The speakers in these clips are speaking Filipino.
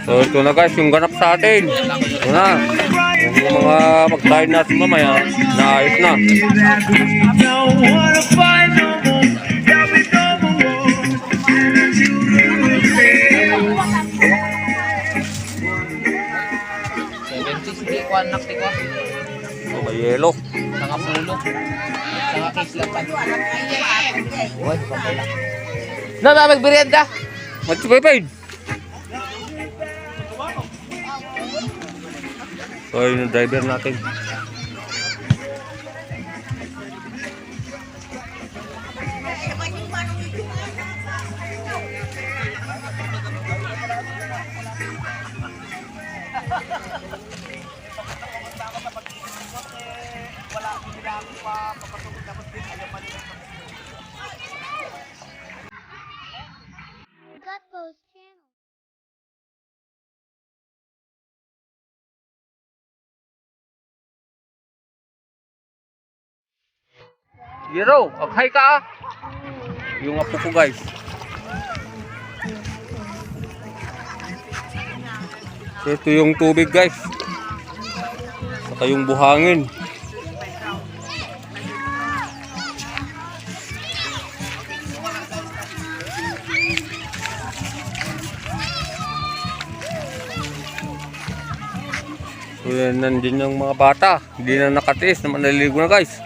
So ito na guys, yung ganap sa atin. Ito na. Yung mga pagkain natin mamaya, naayos na. Ito may yelo. Sanga pulo. Sanga case lang pa. Uy, pala. Na, magbiryanda. Magsipapaid. So yun yung driver natin. Yero, okay ka ah. Yung apo ko guys. So, ito yung tubig guys. Saka yung buhangin. So yan, nandun yung mga bata. Hindi na nakatiis na manaligo na guys.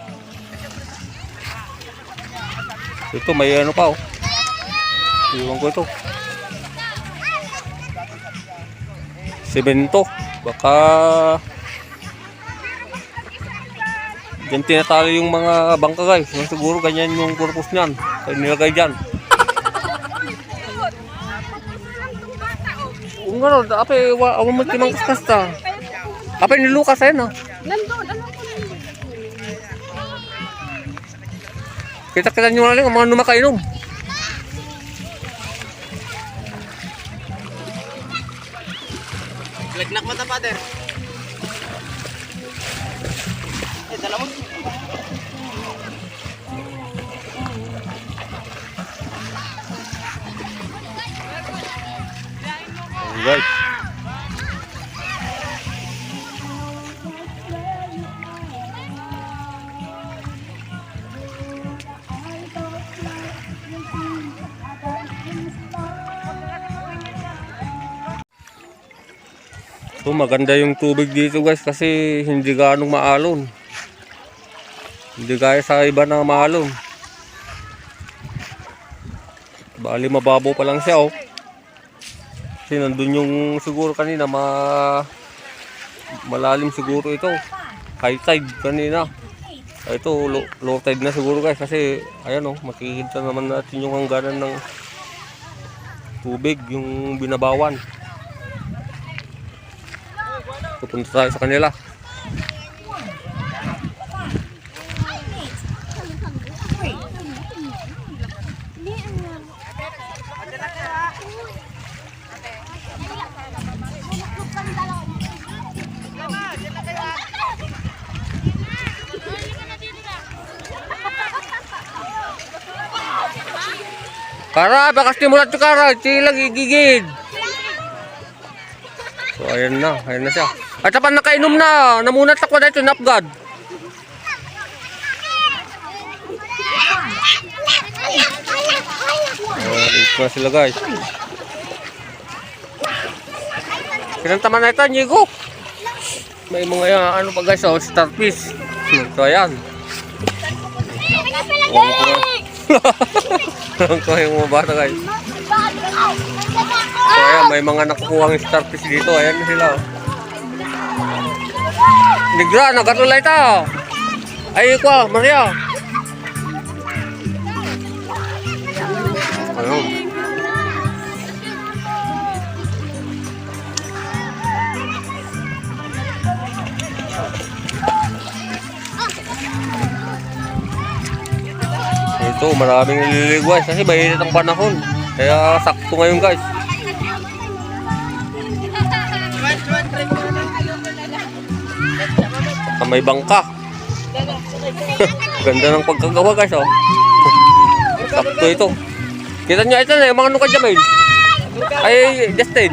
Ito may ano pa oh. Iwan ko ito. Semento. Baka diyan tinatali yung mga bangka guys. Siguro ganyan yung purpose niyan. Kaya nilagay dyan. Kung gano'n, ape, awan mo timang kaskasta. Ape ni Lucas ayun oh. Nandun, ano ko Kita-kita nyo na lang ang mga numakainom. Lagnak mata, father. Eh, dala mo. Guys. So, maganda yung tubig dito guys kasi hindi ganong maalon. Hindi gaya sa iba na maalon. Bali mababaw pa lang siya oh. Kasi nandun yung siguro kanina malalim siguro ito. High tide kanina. Ito low tide na siguro guys kasi ayan oh, makikita naman natin yung hangganan ng tubig, yung binabawan. Pupunta tayo sa kanila. Kara, bakas timulat si Kara, silang igigid. So ayan na siya. At tapan nakainom na, namunat ako dito napgad. Ito na sila guys. Kinantaman na ito, nyigo. May mga yan, ano pa guys, oh, starfish. So ayan. Ang ko yung mga bata guys. So ayan, may mga nakukuhang starfish dito. Ayan na sila. Nigra, nagatulay ta. Ay ko, Maria. Ayun. Ito, maraming nililigo kasi mainit ang panahon. Kaya sakto ngayon guys. May bangka. Ganda ng pagkagawa guys oh. Sakto ito. Kita nyo ito na yung mga nuka Jamil. Ay Justin.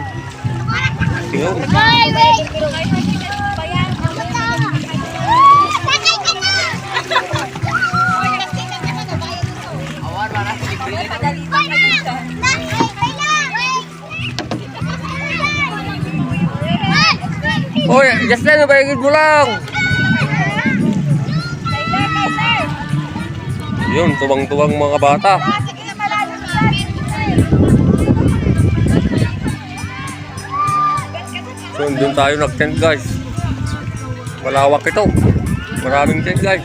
Yun. Oy, Justin, bayagid mo lang. Yun, tuwang-tuwang mga bata. So, doon tayo nag-tent guys. Malawak ito. Maraming tent guys.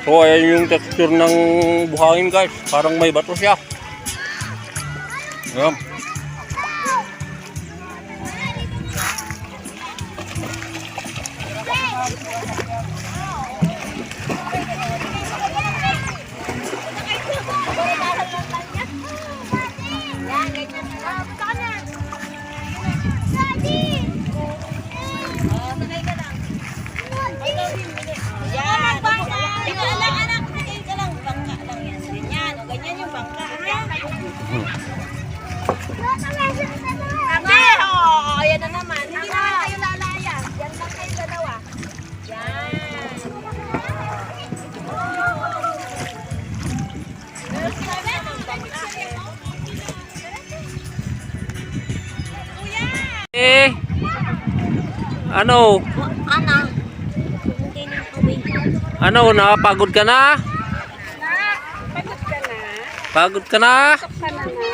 So, ayan yung texture ng buhangin guys. Parang may bato siya. Ayan. Ayan na naman. Hindi na kayo lalaya. Yan lang kayo dalawa. Yan. Eh, ano? Ana. Hindi na tubig. Ano, nakapagod ka na? Pagod ka na. Pagod ka na? Ka na na.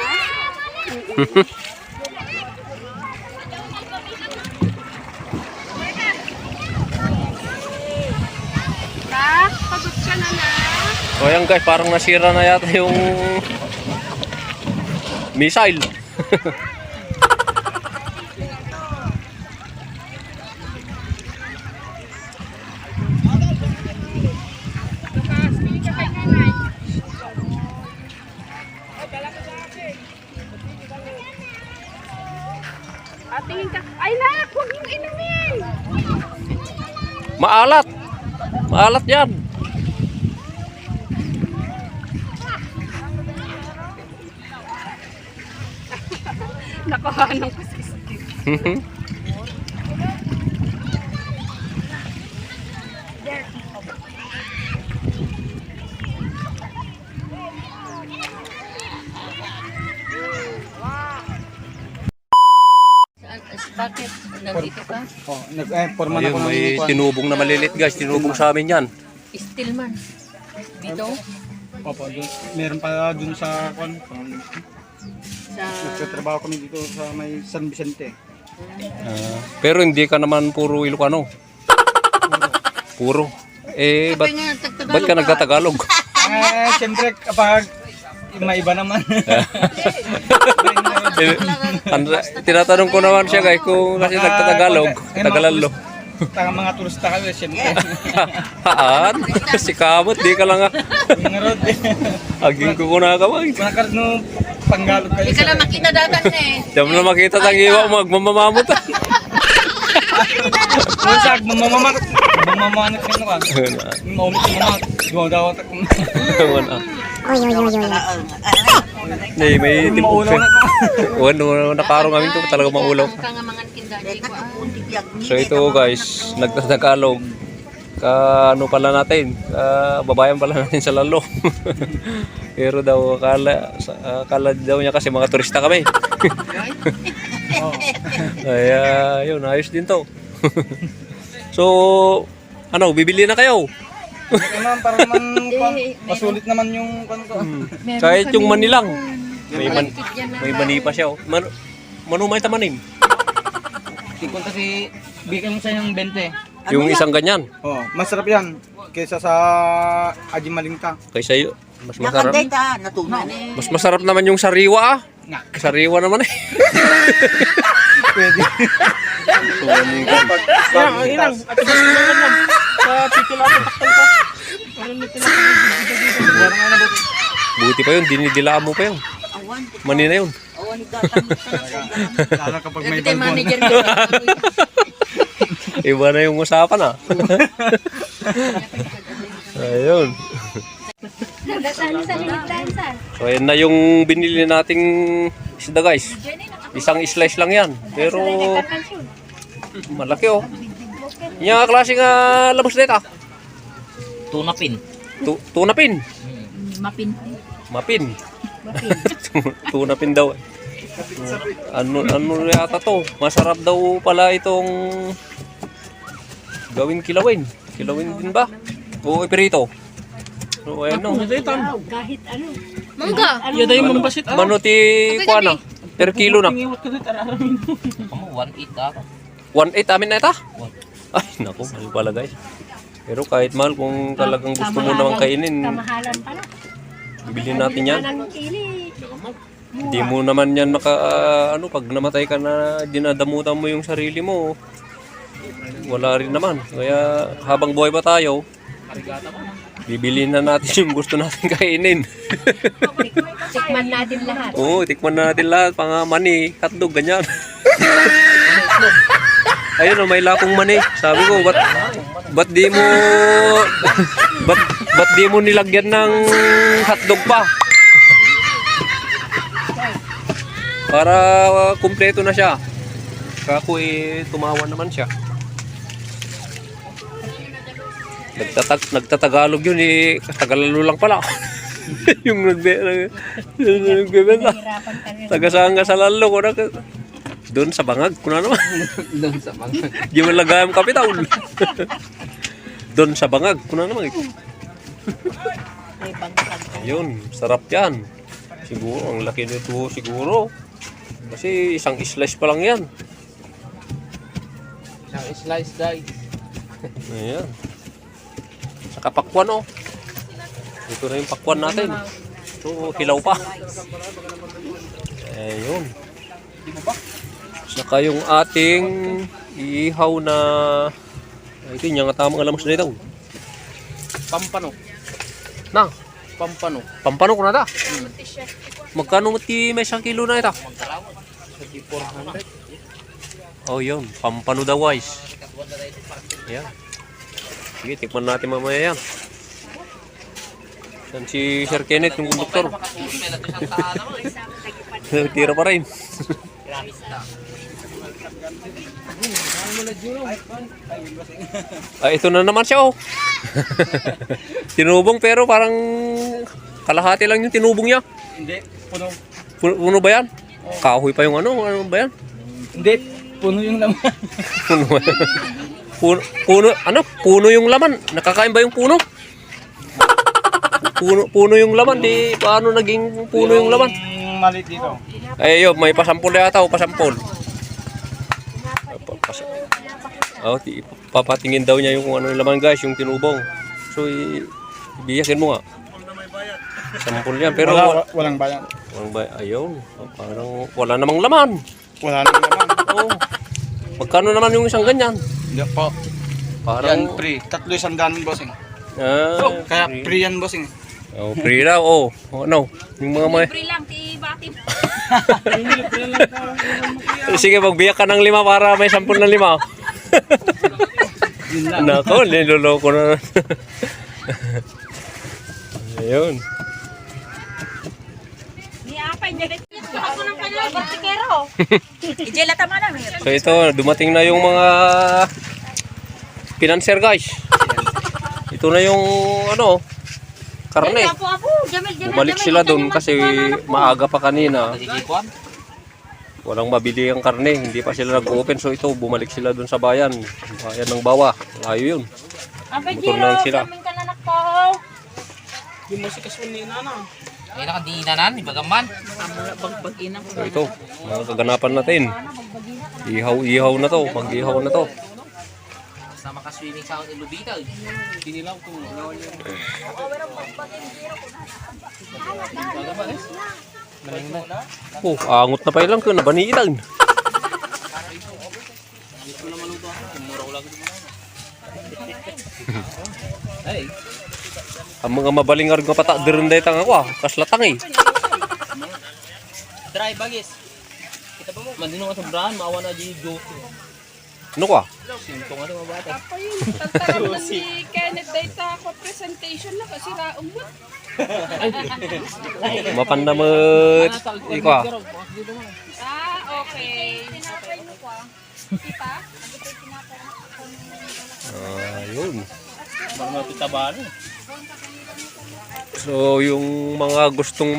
Pagod ka na na. So ayan guys, parang nasira na yata yung missile. Tingin ka. Ay nak, huwag mong inumin. Maalat. Maalat yan. Nakahanong ko sa skip. Bakit? Nandito ka? Oh, forma na Ayun, ko ng may unicorn. tinubong na maliliit guys. Tinubong sa amin yan. Stillman. Dito? Opo, meron pa dun sa kon. Sa... Nagtatrabaho kami dito sa may San Vicente. Pero hindi ka naman puro Ilocano. Puro. Eh, ba't ka nagtatagalog? Siyempre kapag may iba naman. Tinatanong ko naman siya guys kung kasi nagtatagalog. Tagalalo. Mga turista kami, siyempre. Haan? Si Kamot, di ka lang Mga road. aging ko na ka ba? Mga karno, panggalog kayo. Hindi ka lang makita datan eh. Diyan mo na makita tang iwa magmamamamot. Masag, mamamamak. Mamamanat ka na ka. Maumit ka mamak. Dumaw-dawat ako. May tipog siya. Maulaw na. Nakarong amin to talaga maulaw. Ka nga mga tindahan ko. So ito guys, nagtatagalog. Ano pala natin? Babayan pala natin sa lalo. Pero daw akala daw niya kasi mga turista kami. Kaya yun, ayos din to. So, ano, bibili na kayo? Ito naman, para naman masulit naman yung kanto. Kahit yung manilang. May mani pa siya. Oh. Manumay tamanim. Ikunta si bigyan mo sa yung 20. Yung isang ganyan. Oh, masarap yan kaysa sa Aji Malingka. Kaysa yun, mas masarap. natunan eh. Mas masarap naman yung sariwa ah. Nga. Sariwa naman eh. Pwede. Ilang. At gusto naman lang. Sa titila ko taktal ko. Parang may tinatawag. Buti pa yun, dinidilaan mo pa yun. Mani na yun. Oo, higatan. Lalo kapag may Ito yung balbon. manager ko. Iba na yung usapan ah. Ayun. Nagdasal sa liligdansan. So ayan na yung binili nating isda guys. Isang slice lang yan. Pero malaki oh. Yung klase nga labos dito. Tunapin. Tunapin. Mapin. Mapin. Tunapin daw. Ano yata to? Masarap daw pala itong gawing kilawin. Kilawin din ba? O iperito. So ayan no. Kahit ano. Mangga. Yada yung mga basit. Manuti kuana. Per kilo na. Kamu 1.8 ako. 1.8 amin na ita? Ay, naku, mahal pala guys. Pero kahit mahal, kung talagang gusto mo naman kainin, Kamahalan pala. bibili natin yan. Anong kili? Hindi mo naman yan pag namatay ka na, dinadamutan mo yung sarili mo, wala rin naman. Kaya habang buhay pa tayo, bibili na natin yung gusto natin kainin. Tikman natin lahat. Oo, tikman na natin lahat, pang mani, hotdog, ganyan. Ayun, may lapong mani. Sabi ko, ba't di mo ba't di mo nilagyan ng hotdog pa? Para kumpleto na siya. Kako tumawa naman siya. Nagtatagalog yun Tagalalo lang pala. Yung nagbebenta. Hirapan ka rin. Tagasanga sa lalo ko na. Doon sa bangag, kuna naman. Doon sa mga. Di man lagayam kapitaw. Doon sa bangag, kuna naman. May bangkag. Ayun, sarap yan. Siguro, ang laki nito siguro. Kasi isang slice pa lang yan. Isang slice guys. Ayan. Saka pakwan oh. Ito na yung pakwan natin. Ito, hilaw pa. Ayun. Saka yung ating ihaw na ito yung nga tamang alamos na ito. Pampano. Na, Pampano. pampano ko na ta. Magkano mati may 1 kilo na ito? Sa 400. Oh yun, pampano daw guys. Ayan. Sige, tikman natin mamaya yan. Yan si Sir Kenneth, yung konduktor. Tira pa rin. Ito na naman siya oh. Tinubong pero parang kalahati lang yung tinubong niya. Hindi, puno. Puno ba yan? Kahoy pa yung ano ba yan? Hindi, puno yung laman. Puno yung laman. Nakakain ba yung puno? Puno yung laman, di paano naging puno yung laman? Yung maliit dito. Ay, may pasampol yata o pasampol. Papatingin daw niya yung kung ano yung laman guys, yung tinubong. So, ibiyakin mo nga. Sampol yan, pero Walang bayan. ayun, parang wala namang laman. Wala nang laman. Oh. Magkano naman yung isang ganyan? Hindi po. Parang, Yan, free. 300 bossing. Kaya free. free yan bossing. Oh, free daw, oh. Ano? Yung mga may... Free lang, tibati. Sige, magbiyak ka ng 5 para may 10 na 5. Nako, niloloko na. Ayun. Ni apay niya dito. Ako ng kanya, batikero. Ijela tama na. So ito, dumating na yung mga financier guys. Ito na yung ano, karne. Bumalik sila doon kasi maaga pa kanina. Nagigikuan. Walang mabili ang karne, hindi pa sila nag-open. So ito, bumalik sila doon sa bayan. Bayan ng Bawa. Layo yun. Motor lang sila. Kaming kananak ko. Ay nakadiinanan, ibagaman. Bagbaginang So ito, mga kaganapan natin. Ihaw na to, mag-ihaw na to. Basta makaswimming sa Lubita. Dinilaw ko. Oh, angot na pa ilang ko, nabaniilan. Ay, Ang mga mabaling nga pata, dirin dahi tang ako kaslatang eh. Dry bagis. Kita pa mo, mandino ka sa brand, maawa na dyan yung joke. Ano ka? Sinto nga rin mabata. Apo yung tagtanong si Kenneth data ko presentation na kasi raong mo. Mapandamot. Ikaw. Okay. Tinapay mo ko. Kita? Yun. Parang mapitabahan eh. So, yung mga gustong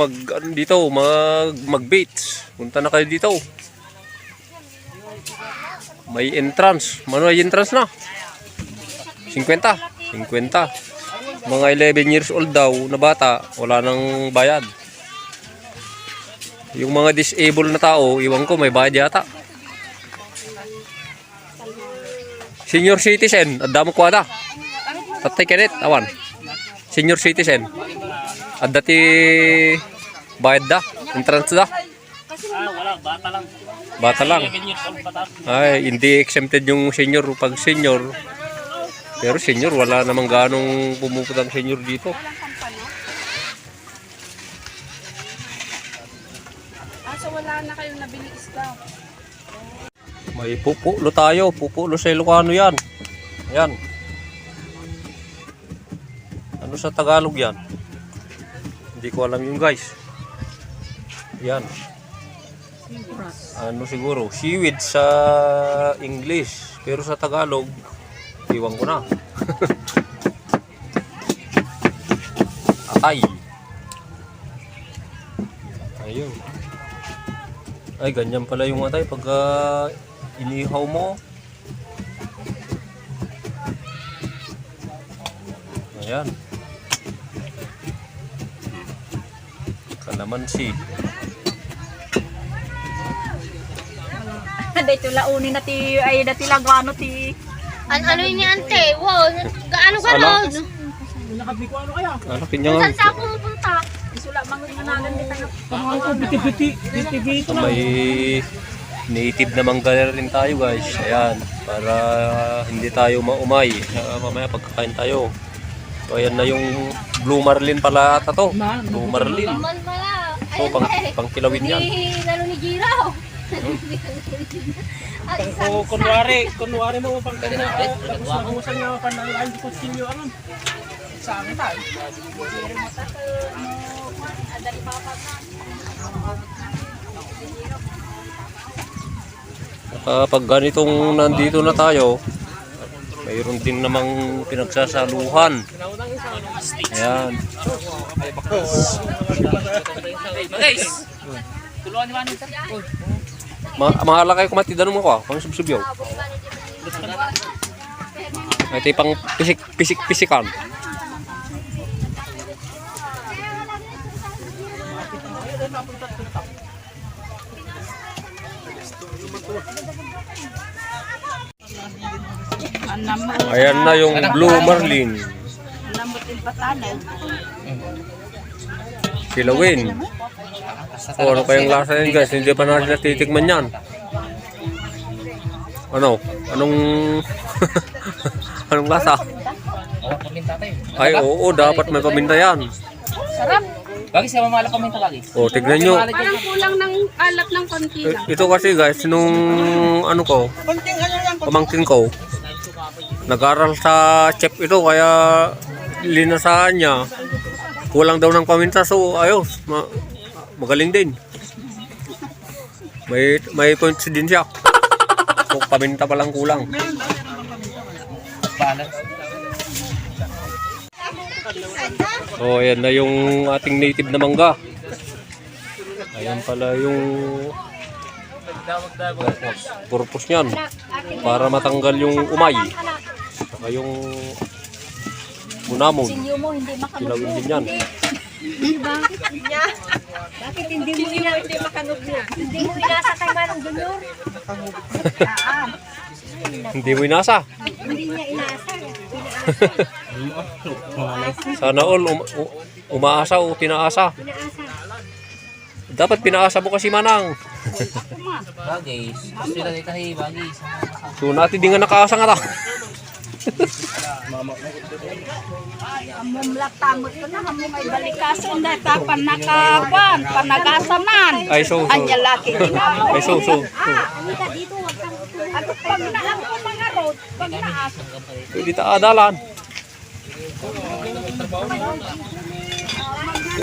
dito, mag-baits, punta na kayo dito. May entrance. Mano ay entrance na? 50. 50. Mga 11 years old daw na bata, wala nang bayad. Yung mga disabled na tao, iwan ko may bayad yata. Senior citizen, adamo kwada. Tatay Kenneth, awan. Senior citizen. At dati bayad da, entrance da. Wala, bata lang. Bata lang. 11 years old bata. Ay, hindi exempted yung senior pag senior. Pero senior, wala namang ganong pumupunta ang senior dito. So wala na kayong nabili isda. May pupulo tayo. Pupulo sa Ilocano yan. Ayan. Ano sa Tagalog yan? Hindi ko alam yung guys. Yan. Ano siguro? Seaweed sa English. Pero sa Tagalog, iwan ko na. Atay. Ayun. Ay, ganyan pala yung atay pagka inihaw mo. Ayan. Kalamansi. Dito launin na ti ay dati lagano ti Ano yun niya, ante? Wow, gaano ka Ala. nun? Ano kinyang Saan sa pupunta? isula manginanan di tanggap. may native na mangga rin tayo guys. Ayan. Para hindi tayo maumay. Mamaya pagkakain tayo. So ayan na yung Blue Marlin pala ata to. Blue Marlin. Malmala. So pang kilawin yan. Lalo ni Giraw. So, kunwari mo pang kanina, tapos nakusan nga pa ng line ko sinyo ang sa amin tayo. Pag ganitong nandito na tayo, mayroon din namang pinagsasaluhan. Ayan. Guys! Tulungan ni Manong sir. Mahala kayo kumatidan mo ko, pang subsubyaw. Ito yung pang pisik-pisikan. Ayan na yung Blue Marlin. Lambutin patanan. Kilawin. O, ano kayang lasa yan guys? Hindi pa natin natitikman yan. Ano? Anong... Anong lasa? Oh, paminta tayo. Ay, oo, dapat may paminta yan. Sarap. Bagis, siya mamala paminta bagis. O, tignan nyo. Parang kulang ng alat ng konti lang. Ito kasi guys, nung ano ko, pamangkin ko, nag-aral sa chef ito, kaya linasahan niya. Kulang daw ng paminta, so ayos, magaling din. May points din siya. So, paminta palang kulang. Balance. So, ayan na yung ating native na mangga. Ayan pala yung purpose niyan. Para matanggal yung umay. Saka yung bunamon. Sinyo mo hindi makanog. Kilawin din yan. Bakit hindi mo Hindi mo inasa kay Manong Junior? Hindi mo inasa. Hindi niya inasa. Sana all umaasa o tinaasa. Dapat pinaasa mo kasi Manang. Bagis. Gusto nila dito bagis. So natin di nga nakaasa nga ta. Amom latamot ko na, amom ay balikason dahil kapan nakapan, panagasaman. Ay, so. Anya laki na. Ay, so. At pag naan ko mga road, pag naas. Pwede taadalan.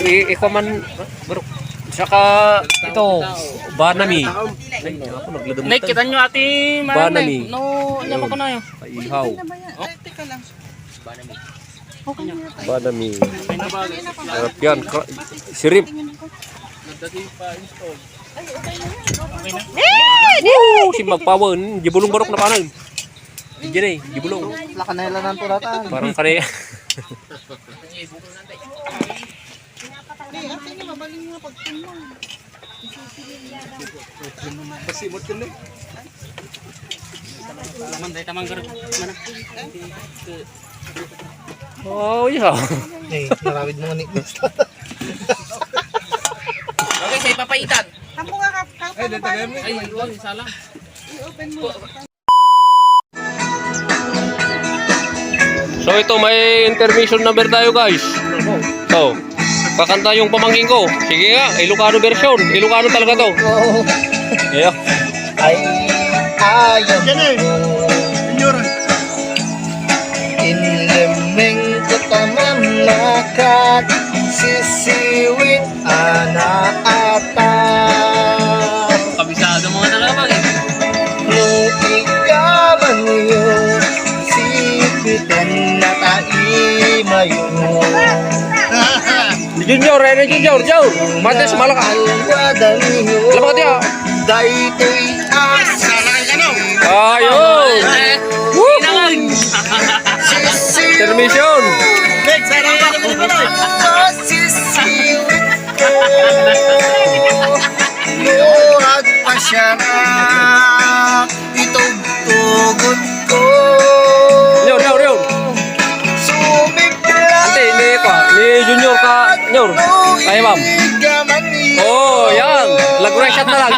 Ikaw man, bro. Saka ito, banami. Ay, ako nagladamot. Nay, kita nyo ati Banami. Maranay. No, nyama ko na yun. Paihaw. Banami. Sarap yan. Sirip. Woo! Si magpawon. Gibulong barok na paano. Diyan eh, gibulong. Lakanailanan po natin. Parang kare. Alaman, dahil tamang garap. Mana? Oh, yeah. Eh, narawid mo ni. Okay, sa ipapaitan. Ay, yun, salang. So ito may intermission number tayo guys. So, kakanta yung pamangkin ko. Sige nga, Ilocano version. Ilocano talaga to. Yeah. Ay, ayaw mo. Inlemeng katamamat sisiwit anaata. Kabisado mga talabang eh. Nung ikaman yun, sipitan na taimayo. Junior, Junior, Joe. Mati sa malaka. Alwadan yun, Lamat ya. daytoy asa. Ayun. Intermission. Sisiwit ko, luhat pa siya na itugtugot ko. Leon. Sumipla Ante, ini pa. Ni Junior ka, Junior. Ay, ma'am. Oh, yan. Lagu na, shot na lang.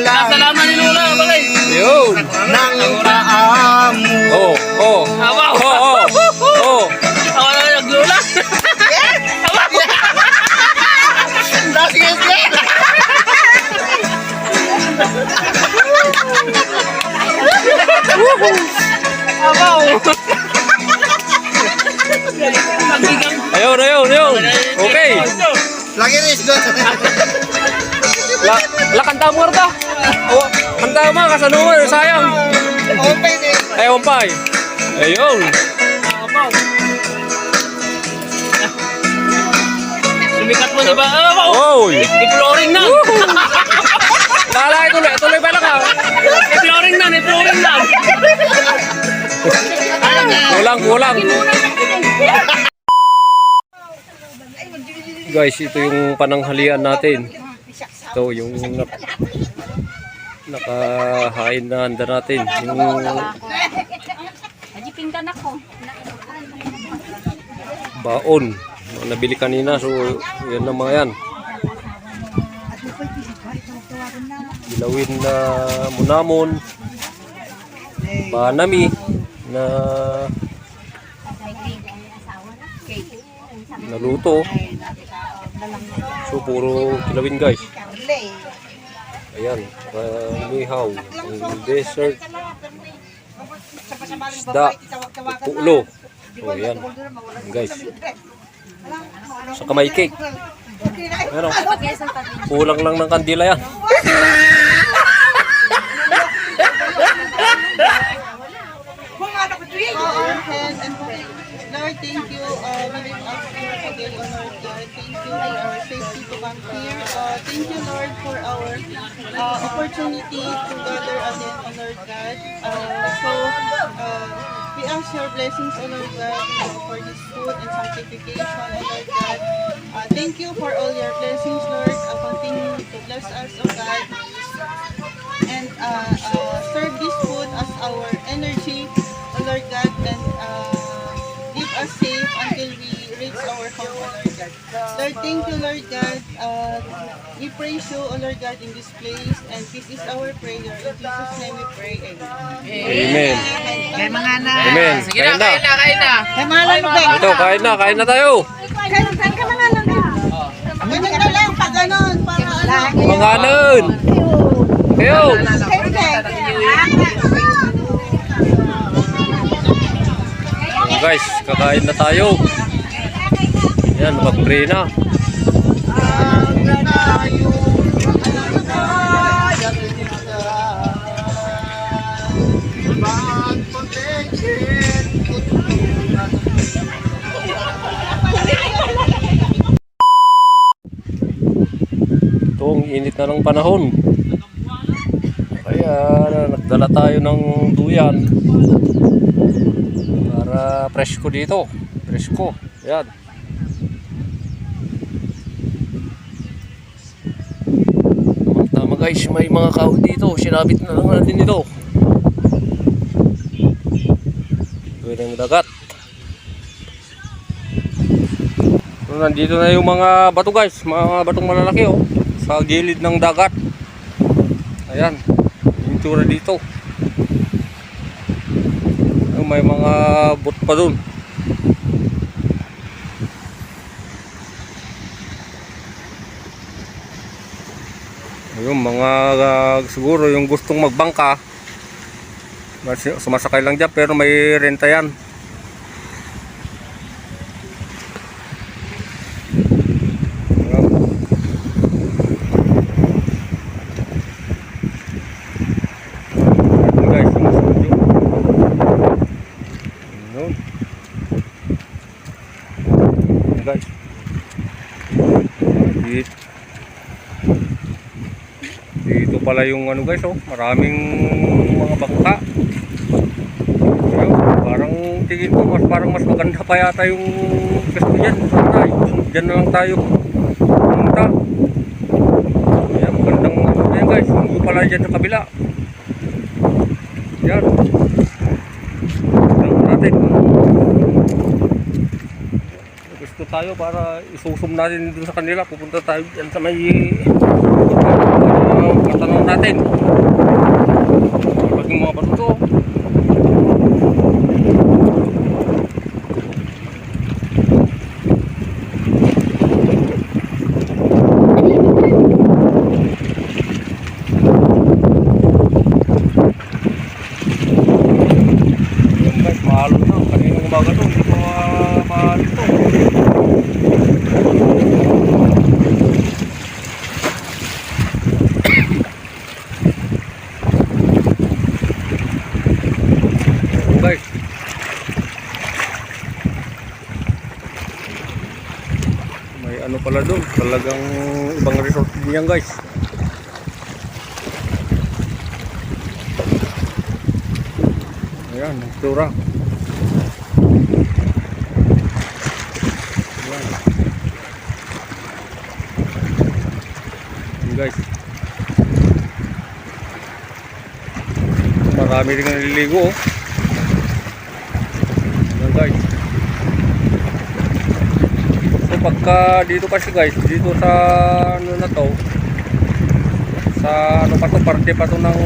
Salamat ni Lola, balay. Yun. Nang paamo. Oh. Abaw. Oh. Ako na yung Lola. Sige. Ayun. Okay. Lagi rin go. La kanta mo ta. Oh, kanta mo kasanuman sayang. Open eh. Ay, umpay. Ayun. Sumikat mo na ba? Oy. I-flooring na. Lala, tuloy ba lang ka? I-flooring na. Kulang. Guys, ito yung pananghalian natin. Ito yung nakahain na handa natin. Yung Ajipinggan ako. baon. Nabili kanina. So, yan na mga yan. Dilawin na munamon. Banami na naluto. So puro kilawin guys. Ayan, mihaw, ang dessert, isda, pulo. So ayan, guys. Saka may cake. Ano? Kulang lang ng kandila yan. Lord, thank you. We lift up prayers again, O Lord God. Thank you for our safety to come here. Thank you, Lord, for our opportunity to gather again, O Lord God. We ask your blessings, O Lord God, for this food and sanctification, O Lord God. Thank you for all your blessings, Lord. Continue to bless us, O God. And serve this food as our energy, O Lord God, and keep us safe until we reach our home, O Lord God. Lord, thank you, Lord God. We praise you, O Lord God, in this place, and this is our prayer. In Jesus' name we pray. Amen. Amen. Amen. Sige na, kain na, kain na. Ito, kain na tayo. Ganyan na lang, pag ganon, para ano. Mangalan. Kayo. Guys, kakain na tayo. Yan, mag-pray na. Itong init na ng panahon. Kaya nagdala tayo ng duyan para presko dito. Presko. Yan. Tama guys, may mga kahoy dito. Sinabit na lang natin ito. Ito yung dagat. So, nandito na yung mga bato guys. Mga batong malalaki oh. Sa gilid ng dagat. Ayan. Yung tsura dito. May mga bot pa dun. Yung mga siguro yung gustong magbangka sumasakay lang dyan pero may renta yan. Guys, dito pala yung ano guys oh, maraming mga bangka. Ayun, parang tingin ko parang mas maganda pa yata yung pwesto dyan. Dyan na lang tayo pumunta. Ayan, magandang ano yan guys, yung pala dyan sa kabila. Yan. Tignan natin. Gusto tayo para isusum natin dun sa kanila. Pupunta tayo dyan sa may katanong natin. Pag yung mga bato mahalo na. Kaninang umaga to. Hindi ko mahalo to. Guys. May ano pala doon. Talagang ibang resort din yan guys. Ayan, tura. Ayan guys. Marami rin naliligo oh. Ayan guys. So pagka dito kasi guys, dito sa ano na to, sa ano pa to, parte pa to ng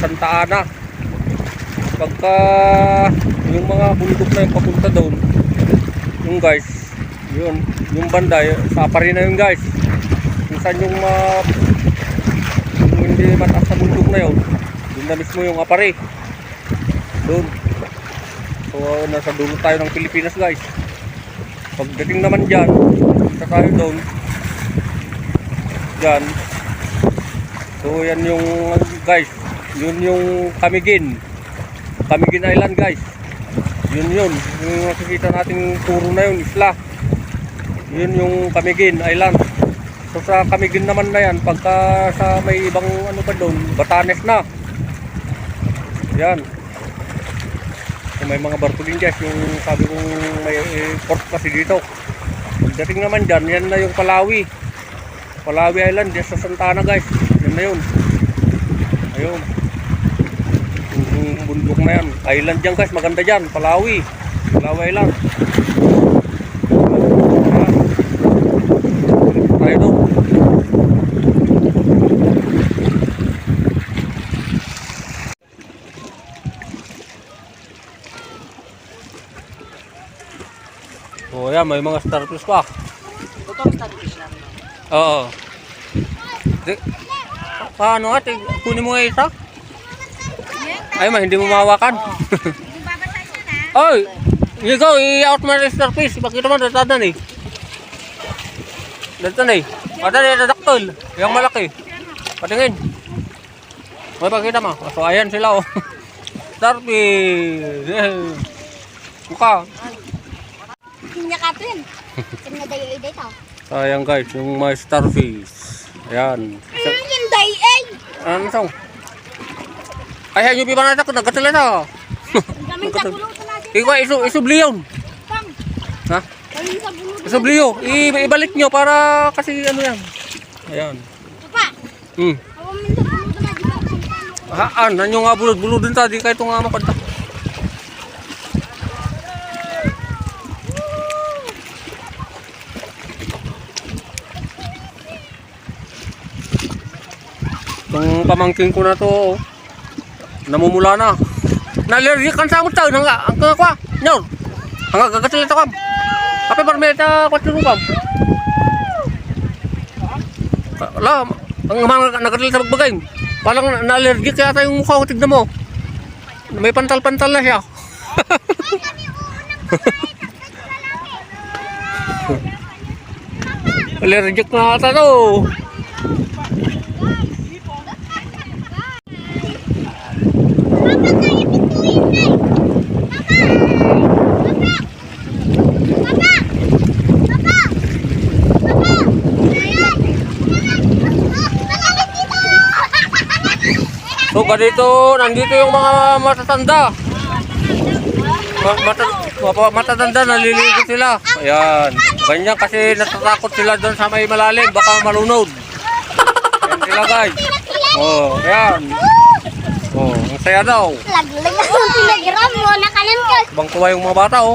Santa Ana. Pagka yung mga bundok na yung papunta doon, yung guys, yun, yung banda, sa apari na yun guys. Minsan yung hindi mataas sa bundok na yun, doon na mismo yung apari. Doon. So nasa dulo tayo ng Pilipinas guys. Pagdating naman dyan, punta tayo doon. Dyan. So yan yung guys, yun yung Camiguin. Camiguin Island guys. Yun yung nakikita nating turo na yun, isla. Yun yung Camiguin Island. So sa Camiguin naman na yan, pagka sa may ibang ano pa doon, Batanes na. Yan. So may mga barko din guys, yung sabi kong may port kasi dito. Dating naman dyan, yan na yung Palawi. Palawi Island, yan sa Santa Ana guys. Yan na yun. Ayun. Yung bundok na yan. Island dyan guys, maganda dyan. Palawi. Palawi Island. Ayan, may mga starfish pa. Totoo starfish lang. Oo. Paano ate? Kunin mo nga isa? Ay, hindi mo mahawakan. Oy! Ikaw, i-out mo na starfish. Bakit naman, datadan eh. Datadan eh. Datadan eh, dadaktol. Yung malaki. Patingin. May pakita mo. So, ayan sila oh. Starfish. Buka. Kanya kapin. Kanya dayo dito. Ayan guys, yung mga starfish. Ayan. Hinday eh. Ano ito? Ay, yung pipa natin, nagkatila na. Gamit sa bulutan natin. Ikaw, isubli yun. Pang. Ha? Gamit sa bulutan. Isubli yun. Ibalik nyo para kasi ano yan. Ayan. Papa. Hmm. Awamin sa bulutan natin. Haan, nanyo nga bulod din tadi kahit nga makanta. Itong pamangking ko na to, namumula na. Nalergic kan sa amot tayo, ang kakwa, nyor. Ang gagatil ito kam. Kape parmeta kwat ko kam. Ala, ang mga nagatil sa bagbagay. Parang na-allergic yata yung mukha ko, tignan mo. May pantal-pantal na siya. Allergic na ata to. So ganito, nandito yung mga matatanda. Matatanda, naliligo sila. Ayan. Ganyan kasi natatakot sila doon sa may malalim. Baka malunod. Ayan sila guys. Oh, ayan. Oh, ang saya daw. Laglag ang pinagram mo. Nakalan ka. Bang tuwa yung mga bata oh.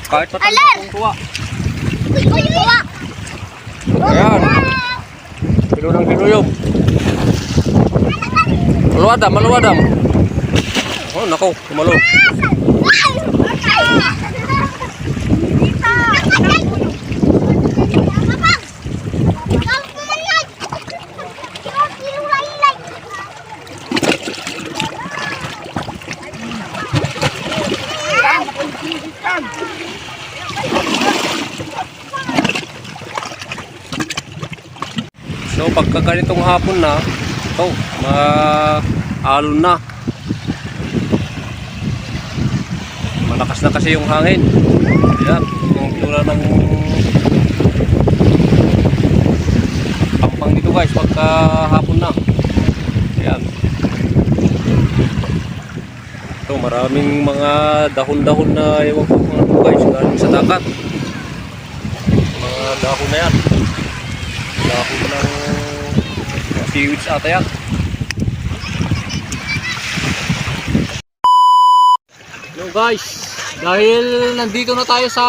Kahit matanda kung tuwa. Uy, tuwa. Ayan. Silo ng sinuyog. Maluwadam, maluwadam. Oh, nako, tumalon. So pagka ganitong hapon na, ito, maalon na. Malakas na kasi yung hangin. Ayan, yung tura ng pampang dito guys, pagka hapon na. Ayan. Ito, maraming mga dahon-dahon na ewan ko mga ano guys, galing sa dagat. Mga dahon na yan. Dahon ng seaweeds ata yan. Hello guys, dahil nandito na tayo sa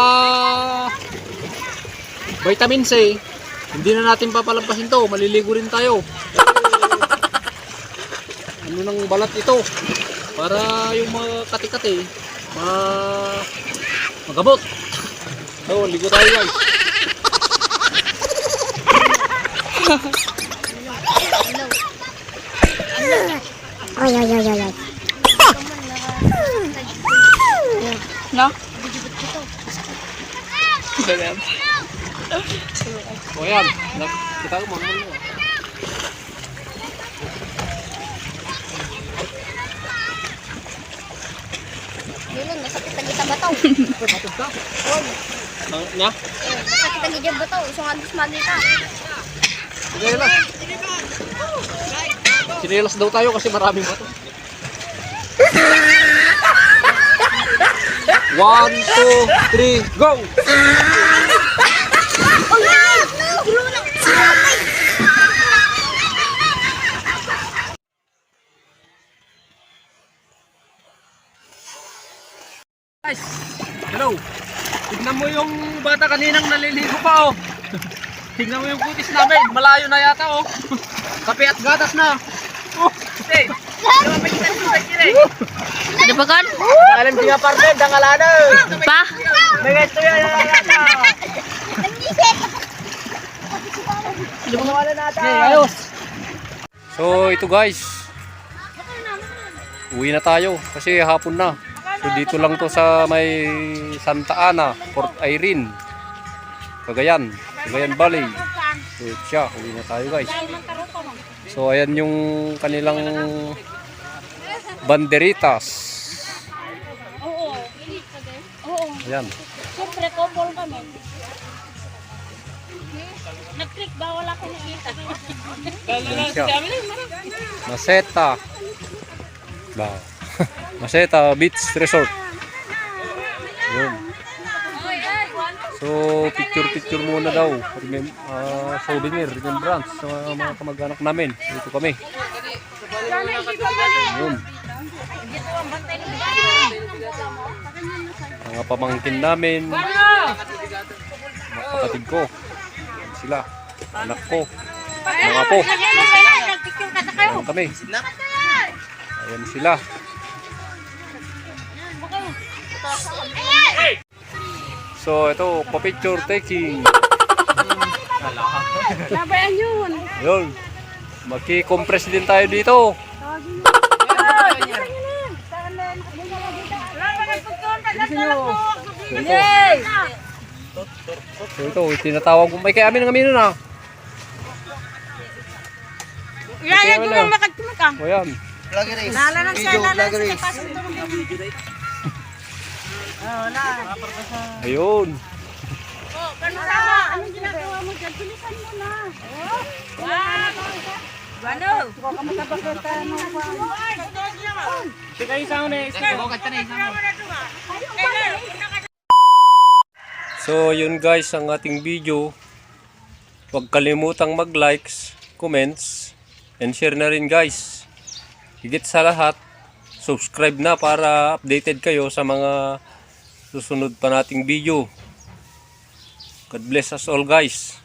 vitamin C, hindi na natin papalampasin to, maliligo rin tayo. Ano nang balat ito para yung mga kati-kati magabot. So, ligo tayo guys. Ay, ay, ay, ay, ay. No? O yan, kita ko mga mo. Dili, masakit ang kita bataw. Patod ka? Nya? Masakit ang kita bataw. Isang agis magita. Sinelas. Sinelas daw tayo kasi maraming bato. 1, 2, 3, go! Guys, hello. Tignan mo yung bata kaninang naliligo pa oh. Tignan mo yung kutis namin, malayo na yata oh. Kape at gatas na. Di ba kan? Alam tiga partner, dangalana. Pa? Ito yan. Ayos. So ito guys, uwi na tayo kasi hapon na. So dito lang to sa may Santa Ana, Port Irene, Cagayan Valley. So siya, uwi na tayo guys. So ayan yung kanilang banderitas. Ayan. Siyempre, couple kami. Nag-click ba? Wala ko nakita. Ayan siya. Maseta. Ba. Maseta Beach Resort. Yun. So, picture muna daw. Souvenir, remembrance sa mga kamag-anak namin. Dito kami. Yun. Mga pamangkin namin. Mga kapatid ko. Sila. Anak ko. Mga po. Ayan kami. Ayan sila. So ito, pa-picture taking. Labayan yun. Ayun. Magki-compress din tayo dito. So ito, tinatawag ko. May kaya amin ng amino na. Kaya ko lang makagtumag ka. O yan. Ayun. Anong ginagawa mo dyan? Bilisan mo na. Sige, isang na. So yun guys ang ating video. Huwag kalimutang mag-likes, comments, and share na rin guys. Higit sa lahat, subscribe na para updated kayo sa mga susunod pa nating video. God bless us all guys.